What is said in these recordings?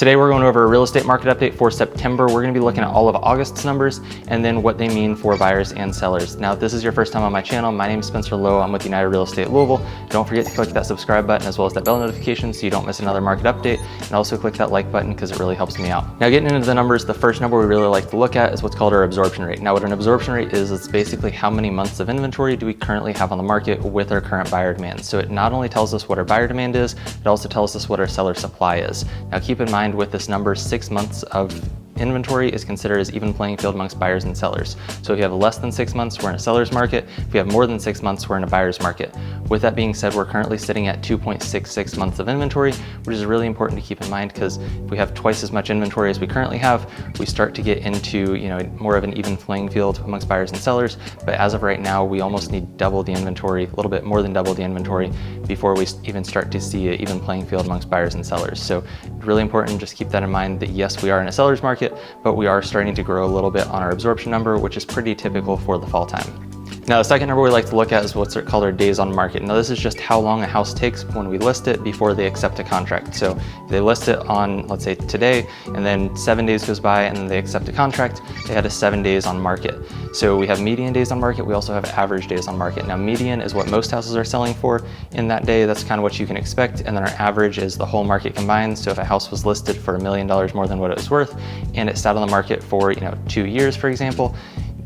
Today we're going over a real estate market update for September. We're going to be looking at all of August's numbers and then what they mean for buyers and sellers. Now, if this is your first time on my channel, my name is Spencer Lowe. I'm with United Real Estate Louisville. Don't forget to click that subscribe button as well as that bell notification so you don't miss another market update, and also click that like button because it really helps me out. Now, getting into the numbers, the first number we really like to look at is what's called our absorption rate. Now, what an absorption rate is, it's basically how many months of inventory do we currently have on the market with our current buyer demand. So it not only tells us what our buyer demand is, it also tells us what our seller supply is. Now, keep in mind with this number, 6 months of inventory is considered as even playing field amongst buyers and sellers. So if you have less than 6 months, we're in a seller's market. If you have more than 6 months, we're in a buyer's market. With that being said, we're currently sitting at 2.66 months of inventory, which is really important to keep in mind because if we have twice as much inventory as we currently have, we start to get into more of an even playing field amongst buyers and sellers. But as of right now, we almost need double the inventory, a little bit more than double the inventory before we even start to see an even playing field amongst buyers and sellers. So really important, just keep that in mind that yes, we are in a seller's market, but we are starting to grow a little bit on our absorption number, which is pretty typical for the fall time. Now, the second number we like to look at is what's called our days on market. Now, this is just how long a house takes when we list it before they accept a contract. So if they list it on, let's say today, and then 7 days goes by and then they accept a contract, they had 7 days on market. So we have median days on market, we also have average days on market. Now, median is what most houses are selling for in that day, that's kind of what you can expect, and then our average is the whole market combined. So if a house was listed for $1 million more than what it was worth, and it sat on the market for 2 years, for example,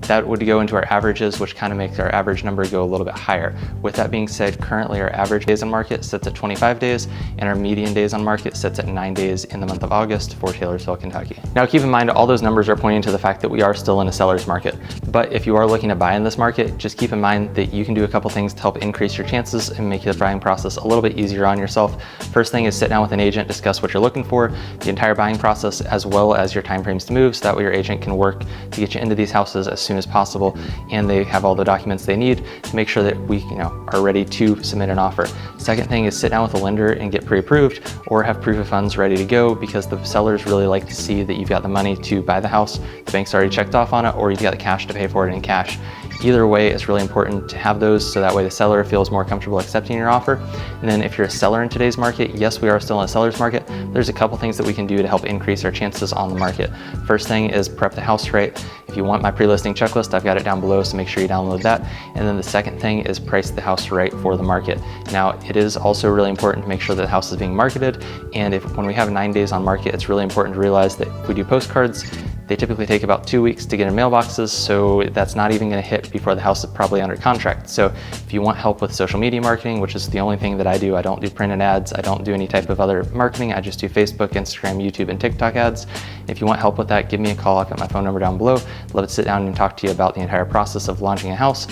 that would go into our averages, which kind of makes our average number go a little bit higher. With that being said, currently our average days on market sits at 25 days, and our median days on market sits at 9 days in the month of August for Taylorsville, Kentucky. Now, keep in mind, all those numbers are pointing to the fact that we are still in a seller's market. But if you are looking to buy in this market, just keep in mind that you can do a couple things to help increase your chances and make the buying process a little bit easier on yourself. First thing is sit down with an agent, discuss what you're looking for, the entire buying process, as well as your timeframes to move, so that way your agent can work to get you into these houses as soon as possible, and they have all the documents they need to make sure that we are ready to submit an offer. Second thing is sit down with a lender and get pre-approved or have proof of funds ready to go, because the sellers really like to see that you've got the money to buy the house, the bank's already checked off on it, or you've got the cash to pay for it in cash. Either way, it's really important to have those so that way the seller feels more comfortable accepting your offer. And then if you're a seller in today's market, yes, we are still in a seller's market. There's a couple things that we can do to help increase our chances on the market. First thing is prep the house right. If you want my pre-listing checklist, I've got it down below, so make sure you download that. And then the second thing is price the house right for the market. Now, it is also really important to make sure that the house is being marketed. And when we have 9 days on market, it's really important to realize that if we do postcards, they typically take about 2 weeks to get in mailboxes, so that's not even gonna hit before the house is probably under contract. So if you want help with social media marketing, which is the only thing that I do don't do printed ads, I don't do any type of other marketing, I just do Facebook, Instagram, YouTube, and TikTok ads. If you want help with that, give me a call. I've got my phone number down below. I'd love to sit down and talk to you about the entire process of launching a house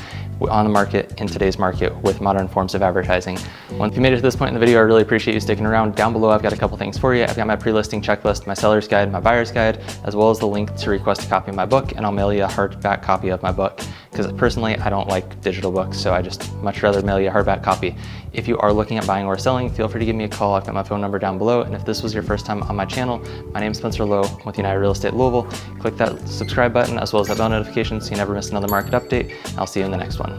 on the market in today's market with modern forms of advertising. Once you made it to this point in the video, I really appreciate you sticking around. Down below, I've got a couple things for you. I've got my pre-listing checklist, my seller's guide, my buyer's guide, as well as the link to request a copy of my book, and I'll mail you a hardback copy of my book, because personally, I don't like digital books, so I just much rather mail you a hardback copy. If you are looking at buying or selling, feel free to give me a call. I've got my phone number down below, and if this was your first time on my channel, my name is Spencer Lowe with United Real Estate Louisville. Click that subscribe button as well as that bell notification so you never miss another market update. I'll see you in the next one.